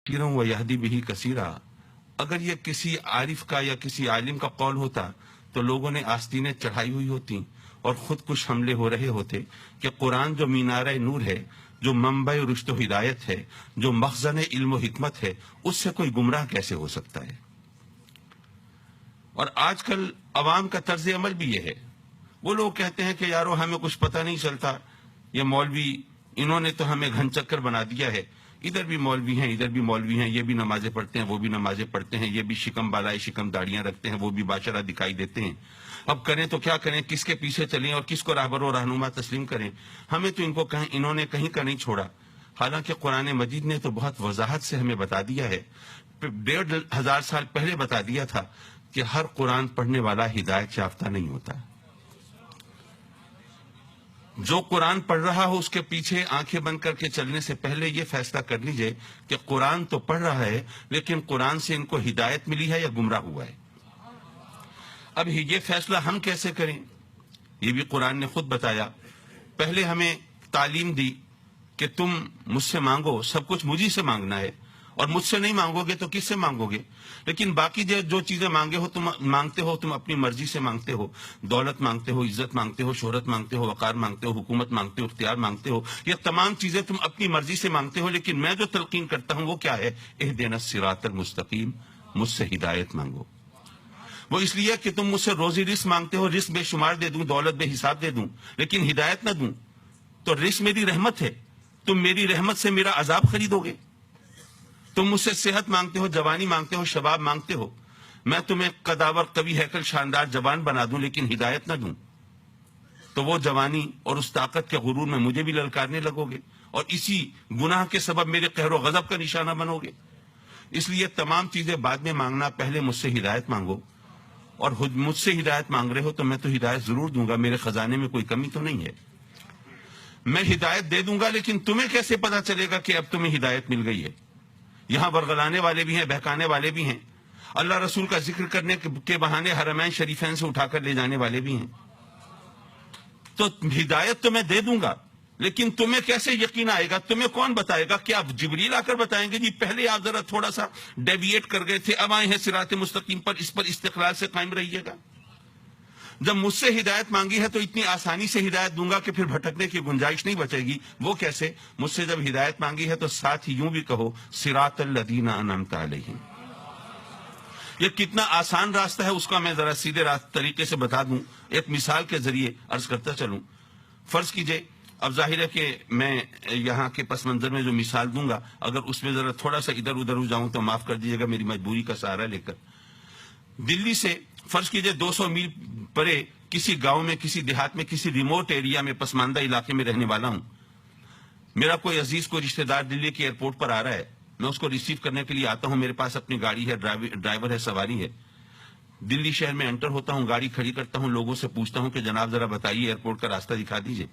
کثیرا ویہدی بہ کثیرا، اگر یہ کسی عارف کا یا کسی عالم کا قول ہوتا تو لوگوں نے آستینیں چڑھائی ہوئی ہوتی اور خود کش حملے ہو رہے ہوتے کہ قرآن جو مینارہ نور ہے، جو منبع رشد و ہدایت ہے، جو مخزن علم و حکمت ہے، اس سے کوئی گمراہ کیسے ہو سکتا ہے؟ اور آج کل عوام کا طرز عمل بھی یہ ہے، وہ لوگ کہتے ہیں کہ یارو ہمیں کچھ پتہ نہیں چلتا، یہ مولوی انہوں نے تو ہمیں گھن چکر بنا دیا ہے، ادھر بھی مولوی ہیں ادھر بھی مولوی ہیں، یہ بھی نمازیں پڑھتے ہیں وہ بھی نمازیں پڑھتے ہیں، یہ بھی شکم بالائے شکم داڑیاں رکھتے ہیں وہ بھی باشرہ دکھائی دیتے ہیں، اب کریں تو کیا کریں، کس کے پیچھے چلیں اور کس کو راہبر و رہنما تسلیم کریں؟ ہمیں تو انہوں نے کہیں کا نہیں چھوڑا، حالانکہ قرآن مجید نے تو بہت وضاحت سے ہمیں بتا دیا ہے، 1500 سال پہلے بتا دیا تھا کہ ہر قرآن پڑھنے والا ہدایت یافتہ نہیں ہوتا، جو قرآن پڑھ رہا ہو اس کے پیچھے آنکھیں بند کر کے چلنے سے پہلے یہ فیصلہ کر لیجئے کہ قرآن تو پڑھ رہا ہے لیکن قرآن سے ان کو ہدایت ملی ہے یا گمراہ ہوا ہے۔ اب یہ فیصلہ ہم کیسے کریں؟ یہ بھی قرآن نے خود بتایا، پہلے ہمیں تعلیم دی کہ تم مجھ سے مانگو، سب کچھ مجھی سے مانگنا ہے، اور مجھ سے نہیں مانگو گے تو کس سے مانگو گے؟ لیکن باقی جو چیزیں مانگتے ہو تم اپنی مرضی سے مانگتے ہو، دولت مانگتے ہو، عزت مانگتے ہو، شہرت مانگتے ہو، وقار مانگتے ہو، حکومت مانگتے ہو، اختیار مانگتے ہو، یہ تمام چیزیں تم اپنی مرضی سے مانگتے ہو، لیکن میں جو تلقین کرتا ہوں وہ کیا ہے؟ اہدنا الصراط المستقیم، مجھ سے ہدایت مانگو۔ وہ اس لیے کہ تم مجھ سے روزی رزق مانگتے ہو، رزق بے شمار دے دوں، دولت بے حساب دے دوں، لیکن ہدایت نہ دوں تو رزق میری رحمت ہے، تم میری رحمت سے میرا عذاب خریدو گے۔ تم مجھ سے صحت مانگتے ہو، جوانی مانگتے ہو، شباب مانگتے ہو، میں تمہیں قداور قوی ہیکل شاندار جوان بنا دوں لیکن ہدایت نہ دوں تو وہ جوانی اور اس طاقت کے غرور میں مجھے بھی للکارنے لگو گے اور اسی گناہ کے سبب میرے قہر و غضب کا نشانہ بنو گے۔ اس لیے تمام چیزیں بعد میں مانگنا، پہلے مجھ سے ہدایت مانگو، اور مجھ سے ہدایت مانگ رہے ہو تو میں تو ہدایت ضرور دوں گا، میرے خزانے میں کوئی کمی تو نہیں ہے، میں ہدایت دے دوں گا، لیکن تمہیں کیسے پتا چلے گا کہ اب تمہیں ہدایت مل گئی ہے؟ یہاں ورغلانے والے بھی ہیں، بہکانے والے بھی ہیں، اللہ رسول کا ذکر کرنے کے بہانے حرمین شریفین سے اٹھا کر لے جانے والے بھی ہیں۔ تو ہدایت تو میں دے دوں گا، لیکن تمہیں کیسے یقین آئے گا؟ تمہیں کون بتائے گا؟ کیا جبریل آ کر بتائیں گے جی پہلے آپ ذرا تھوڑا سا ڈیویٹ کر گئے تھے، اب آئے ہیں صراط مستقیم پر، اس پر استقلال سے قائم رہیے گا؟ جب مجھ سے ہدایت مانگی ہے تو اتنی آسانی سے ہدایت دوں گا کہ پھر بھٹکنے کی گنجائش نہیں بچے گی۔ وہ کیسے؟ مجھ سے جب ہدایت مانگی ہے تو ساتھ ہی یوں بھی کہو صراط الذین انعمت علیہم۔ یہ کتنا آسان راستہ ہے اس کا میں ذرا سیدھے طریقے سے بتا دوں، ایک مثال کے ذریعے عرض کرتا چلوں۔ فرض کیجئے، اب ظاہر ہے کہ میں یہاں کے پس منظر میں جو مثال دوں گا اگر اس میں ذرا تھوڑا سا ادھر ادھر ہو جاؤں تو معاف کر دیجیے گا میری مجبوری کا سہارا لے کر۔ دلی سے فرض کیجئے 200 میل پرے کسی گاؤں میں، کسی دیہات میں، کسی ریموٹ ایریا میں، پسماندہ علاقے میں رہنے والا ہوں، میرا کوئی عزیز، کوئی رشتہ دار دلی کے ایئرپورٹ پر آ رہا ہے، میں اس کو ریسیو کرنے کے لیے آتا ہوں، میرے پاس اپنی گاڑی ہے، ڈرائیور ہے، سواری ہے، دلی شہر میں انٹر ہوتا ہوں، گاڑی کھڑی کرتا ہوں، لوگوں سے پوچھتا ہوں کہ جناب ذرا بتائیے ایئرپورٹ کا راستہ دکھا دیجئے۔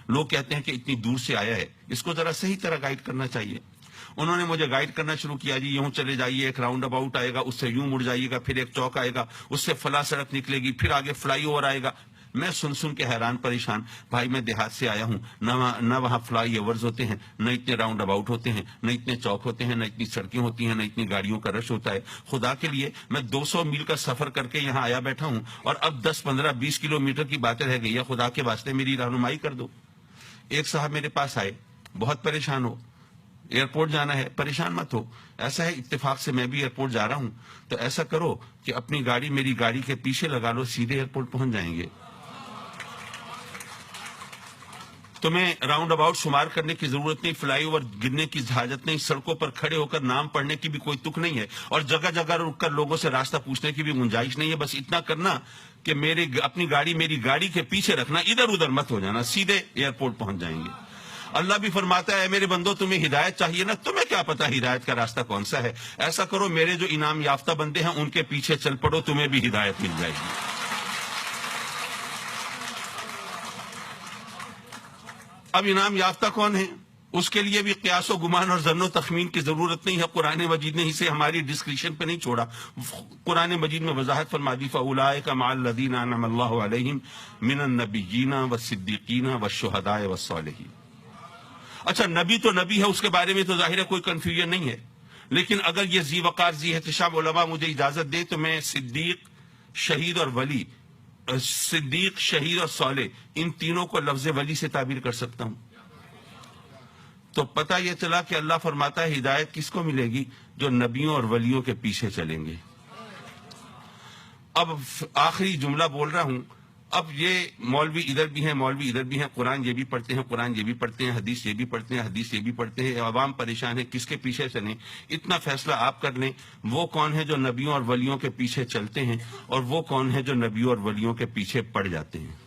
لوگ کہتے ہیں کہ اتنی دور سے آیا ہے، اس کو ذرا صحیح طرح گائیڈ کرنا چاہیے۔ انہوں نے مجھے گائیڈ کرنا شروع کیا، جی یوں چلے جائیے، ایک راؤنڈ اباؤٹ آئے گا، اس سے یوں مڑ جائیے گا، پھر ایک چوک آئے گا، اس سے فلاں سڑک نکلے گی، پھر آگے فلائی اوور آئے گا۔ میں سن کے حیران پریشان، بھائی میں دیہات سے آیا ہوں، نہ وہاں فلائی اوورز ہوتے ہیں، نہ اتنے راؤنڈ اباؤٹ ہوتے ہیں، نہ اتنے چوک ہوتے ہیں، نہ اتنی سڑکیں ہوتی ہیں، نہ اتنی گاڑیوں کا رش ہوتا ہے۔ خدا کے لیے میں 200 میل کا سفر کر کے یہاں آیا بیٹھا ہوں اور اب 10 15 20 کلومیٹر کی باتیں رہ گئی ہے، خدا کے واسطے میری رہنمائی کر دو۔ ایک صاحب میرے پاس آئے، بہت پریشان ہو، ایئرپورٹ جانا ہے۔ پریشان مت ہو، ایسا ہے اتفاق سے میں بھی ایئرپورٹ جا رہا ہوں، تو ایسا کرو کہ اپنی گاڑی میری گاڑی کے پیچھے لگا لو، سیدھے ایئرپورٹ پہنچ جائیں گے۔ تمہیں راؤنڈ اباؤٹ شمار کرنے کی ضرورت نہیں، فلائی اوور گرنے کی حاجت نہیں، سڑکوں پر کھڑے ہو کر نام پڑھنے کی بھی کوئی تک نہیں ہے، اور جگہ جگہ رک کر لوگوں سے راستہ پوچھنے کی بھی گنجائش نہیں ہے۔ بس اتنا کرنا کہ اپنی گاڑی میری گاڑی کے پیچھے رکھنا، ادھر ادھر مت ہو جانا، سیدھے ایئرپورٹ پہنچ جائیں گے۔ اللہ بھی فرماتا ہے، میرے بندو تمہیں ہدایت چاہیے نا، تمہیں کیا پتا ہدایت کا راستہ کون سا ہے؟ ایسا کرو، میرے جو انعام یافتہ بندے ہیں ان کے پیچھے چل پڑو، تمہیں بھی ہدایت مل جائے گی۔ اب انعام یافتہ کون ہے؟ اس کے لیے بھی قیاس و گمان اور ظن و تخمین کی ضرورت نہیں ہے، قرآن مجید نے اسے ہماری ڈسکریشن پہ نہیں چھوڑا۔ قرآن مجید میں وضاحت فرما دی، فَأُولَٰئِكَ مَعَ الَّذِينَ أَنْعَمَ اللَّهُ عَلَيْهِمْ مِنَ النَّبِيِّينَ وَالصِّدِّيقِينَ وَالشُّهَدَاءِ وَالصَّالِحِينَ۔ اچھا، نبی تو نبی ہے، اس کے بارے میں تو ظاہر ہے کوئی کنفیوژن نہیں ہے۔ لیکن اگر یہ ذی وقار ذی احتشام علماء مجھے اجازت دے تو میں صدیق، شہید اور ولی، صدیق، شہید اور صالح، ان تینوں کو لفظ ولی سے تعبیر کر سکتا ہوں. تو پتہ یہ چلا کہ اللہ فرماتا ہے ہدایت کس کو ملے گی؟ جو نبیوں اور ولیوں کے پیچھے چلیں گے. اب آخری جملہ بول رہا ہوں. اب یہ مولوی ادھر بھی ہیں، مولوی ادھر بھی ہیں، قرآن یہ بھی پڑھتے ہیں، قرآن یہ بھی پڑھتے ہیں، حدیث یہ بھی پڑھتے ہیں، حدیث یہ بھی پڑھتے ہیں، عوام پریشان ہے کس کے پیچھے چلیں. اتنا فیصلہ آپ کر لیں، وہ کون ہے جو نبیوں اور ولیوں کے پیچھے چلتے ہیں، اور وہ کون ہے جو نبیوں اور ولیوں کے پیچھے پڑ جاتے ہیں.